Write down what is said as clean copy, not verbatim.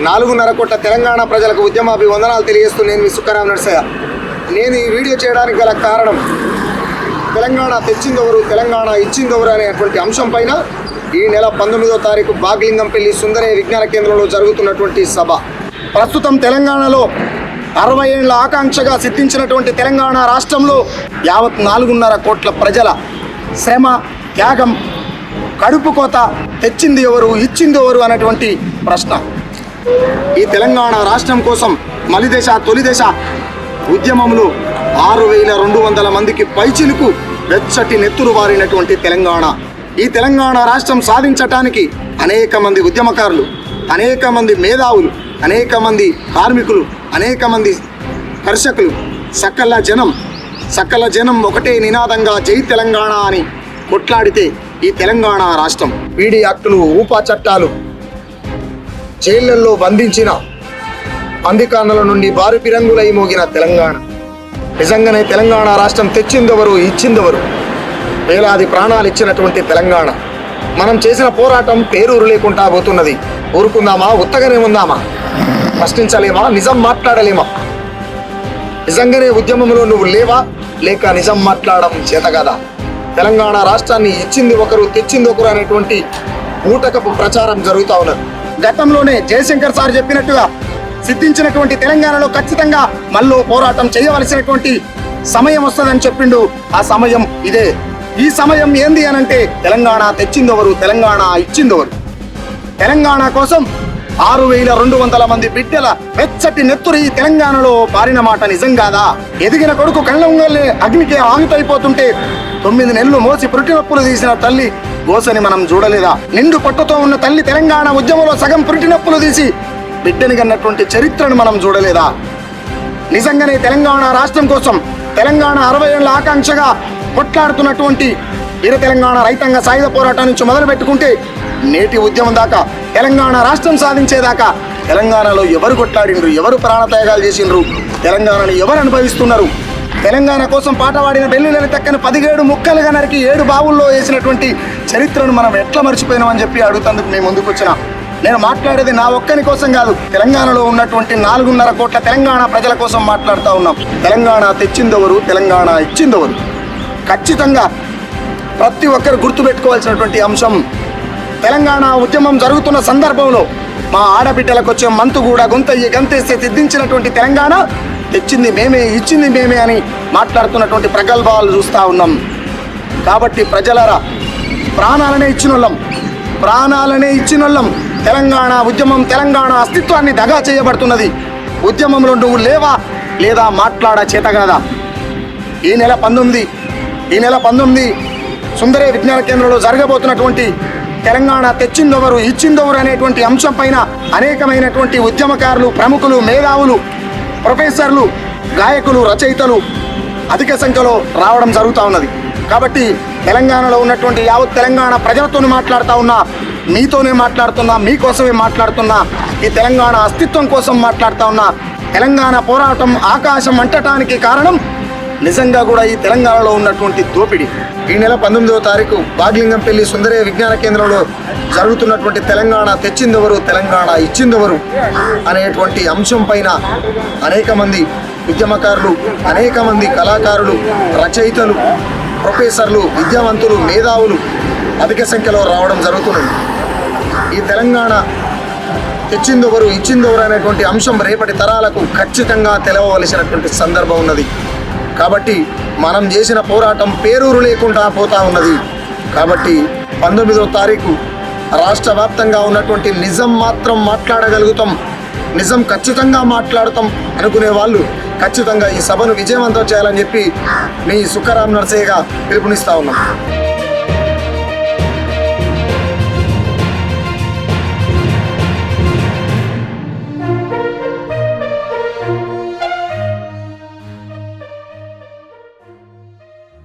4.5 కోట్ల తెలంగాణ ప్రజలకు ఉద్యమాభివందనాలు తెలియజేస్తూ నేను మీ సుఖరాం నరసయ్య. నేను ఈ వీడియో చేయడానికి గల కారణం తెలంగాణ తెచ్చిందెవరు, తెలంగాణ ఇచ్చిందెవరు అనేటువంటి అంశం పైన ఈ నెల 19వ తారీఖు బాగ్లింగంపల్లి సుందరయ్య విజ్ఞాన కేంద్రంలో జరుగుతున్నటువంటి సభ. ప్రస్తుతం తెలంగాణలో 60 ఏళ్ల ఆకాంక్షగా సిద్ధించినటువంటి తెలంగాణ రాష్ట్రంలో యావత్ 4.5 కోట్ల ప్రజల శ్రమ, త్యాగం, కడుపు కోత తెచ్చింది ఎవరు, ఇచ్చింది ఎవరు అనేటువంటి ప్రశ్న. ఈ తెలంగాణ రాష్ట్రం కోసం మలిదశ తొలిదశ ఉద్యమంలో 6,200 మందికి పైచిలుకు వెచ్చటి నెత్తురు వారినటువంటి తెలంగాణ. ఈ తెలంగాణ రాష్ట్రం సాధించటానికి అనేక మంది ఉద్యమకారులు, అనేక మంది మేధావులు, అనేక మంది కార్మికులు, అనేక మంది కర్షకులు, సకల జనం ఒకటే నినాదంగా జై తెలంగాణ అని కొట్లాడితే ఈ తెలంగాణ రాష్ట్రం పీడీ యాక్టులు, ఊపా చట్టాలు, జైళ్లలో బంధించిన అందికాండల నుండి బారు పిరంగులై మోగిన తెలంగాణ. నిజంగానే తెలంగాణ రాష్ట్రం తెచ్చిందెవరు, ఇచ్చిందెవరు? వేలాది ప్రాణాలు ఇచ్చినటువంటి తెలంగాణ. మనం చేసిన పోరాటం పేరూరు లేకుండా పోతున్నది. ఊరుకుందామా, ఉత్తగానే ఉందామా, ప్రశ్నించలేమా, నిజం మాట్లాడలేమా? నిజంగానే ఉద్యమంలో నువ్వు లేవా, లేక నిజం మాట్లాడడం చేత కదా? తెలంగాణ రాష్ట్రాన్ని ఇచ్చింది ఒకరు, తెచ్చింది ఒకరు అనేటువంటి ఊటకపు ప్రచారం జరుగుతూ ఉన్నది. గతంలోనే జయశంకర్ సార్ చెప్పినట్టుగా సిద్ధించినటువంటి తెలంగాణలో ఖచ్చితంగా మళ్ళీ పోరాటం చేయవలసినటువంటి సమయం వస్తుందని చెప్పిండు. ఆ సమయం ఇదే. ఈ సమయం ఏంది అనంటే తెలంగాణ తెచ్చిందెవరు, తెలంగాణ ఇచ్చిందెవరు? తెలంగాణ కోసం 6,200 మంది బిడ్డల వెచ్చటి నెత్తురు ఈ తెలంగాణలో పారిన మాట నిజం కాదా? ఎదిగిన కొడుకు కళ్ళంగల్ని అగ్నికి ఆహుతైపోతుంటే 9 నెలలు మోసి పురిటినొప్పులు తీసిన తల్లి గోసని మనం చూడలేదా? నిండు పట్టుతో ఉన్న తల్లి తెలంగాణ ఉద్యమంలో సగం పురిటినొప్పులు తీసి బిడ్డని కన్నటువంటి చరిత్రను మనం చూడలేదా? నిజంగానే తెలంగాణ రాష్ట్రం కోసం తెలంగాణ 60 ఏళ్ల ఆకాంక్షగా కొట్లాడుతున్నటువంటి వీర తెలంగాణ రైతాంగ సాయుధ పోరాటం నుంచి మొదలు పెట్టుకుంటే నేటి ఉద్యమం దాకా, తెలంగాణ రాష్ట్రం సాధించేదాకా తెలంగాణలో ఎవరు కొట్లాడిండ్రు, ఎవరు ప్రాణత్యాగాలు చేసిండ్రు, తెలంగాణను ఎవరు అనుభవిస్తున్నారు? తెలంగాణ కోసం పాట పాడిన బెల్లులని తక్కని 17 ముక్కలుగా నరికి 7 బావుల్లో వేసినటువంటి చరిత్రను మనం ఎట్లా మర్చిపోయినామని చెప్పి అడుగుతందుకు మేము ముందుకు వచ్చినా. నేను మాట్లాడేది నా ఒక్కని కోసం కాదు, తెలంగాణలో ఉన్నటువంటి 4.5 కోట్ల తెలంగాణ ప్రజల కోసం మాట్లాడుతూ ఉన్నాం. తెలంగాణ తెచ్చిందెవరు, తెలంగాణ ఇచ్చిందెవరు? ఖచ్చితంగా ప్రతి ఒక్కరు గుర్తుపెట్టుకోవాల్సినటువంటి అంశం. తెలంగాణ ఉద్యమం జరుగుతున్న సందర్భంలో మా ఆడబిడ్డలకు వచ్చే మంతు కూడా గొంతయ్యి గంతేస్తే సిద్ధించినటువంటి తెలంగాణ తెచ్చింది మేమే, ఇచ్చింది మేమే అని మాట్లాడుతున్నటువంటి ప్రగల్భాలు చూస్తూ ఉన్నాం. కాబట్టి ప్రజలరా, ప్రాణాలనే ఇచ్చినోళ్ళం. తెలంగాణ ఉద్యమం, తెలంగాణ అస్తిత్వాన్ని దగా చేయబడుతున్నది. ఉద్యమంలో నువ్వు లేవా, లేదా మాట్లాడ చేత కదా? ఈ నెల 19 సుందరయ్య విజ్ఞాన కేంద్రంలో జరగబోతున్నటువంటి తెలంగాణ తెచ్చిందెవరు, ఇచ్చిందెవరు అనేటువంటి అంశం పైన అనేకమైనటువంటి ఉద్యమకారులు, ప్రముఖులు, మేధావులు, ప్రొఫెసర్లు, గాయకులు, రచయితలు అధిక సంఖ్యలో రావడం జరుగుతూ ఉన్నది. కాబట్టి తెలంగాణలో ఉన్నటువంటి యావత్ తెలంగాణ ప్రజలతోనే మాట్లాడుతూ ఉన్నా, మీతోనే మాట్లాడుతున్నా, మీకోసమే మాట్లాడుతున్నా, ఈ తెలంగాణ అస్తిత్వం కోసం మాట్లాడుతూ ఉన్నా. తెలంగాణ పోరాటం ఆకాశం అంటటానికి కారణం నిజంగా కూడా ఈ తెలంగాణలో ఉన్నటువంటి దోపిడీ. ఈ నెల 19వ తారీఖు బాగ్లింగంపల్లి సుందరయ్య విజ్ఞాన కేంద్రంలో జరుగుతున్నటువంటి తెలంగాణ తెచ్చిందెవరు, తెలంగాణ ఇచ్చిందెవరు అనేటువంటి అంశం పైన అనేక మంది ఉద్యమకారులు, అనేక మంది కళాకారులు, రచయితలు, ప్రొఫెసర్లు, విద్యావంతులు, మేధావులు అధిక సంఖ్యలో రావడం జరుగుతున్నది. ఈ తెలంగాణ తెచ్చిందెవరు, ఇచ్చిందెవరు అనేటువంటి అంశం రేపటి తరాలకు ఖచ్చితంగా తెలవవలసినటువంటి సందర్భం ఉన్నది. కాబట్టి మనం చేసిన పోరాటం పేరూరు లేకుండా పోతా ఉన్నది. కాబట్టి 19వ తారీఖు రాష్ట్ర వ్యాప్తంగా ఉన్నటువంటి నిజం మాత్రం మాట్లాడగలుగుతాం, నిజం ఖచ్చితంగా మాట్లాడతాం అనుకునే వాళ్ళు ఖచ్చితంగా ఈ సభను విజయవంతం చేయాలని చెప్పి మీ సుఖరాం నరసయ్యగా పిలుపునిస్తా ఉన్నాం.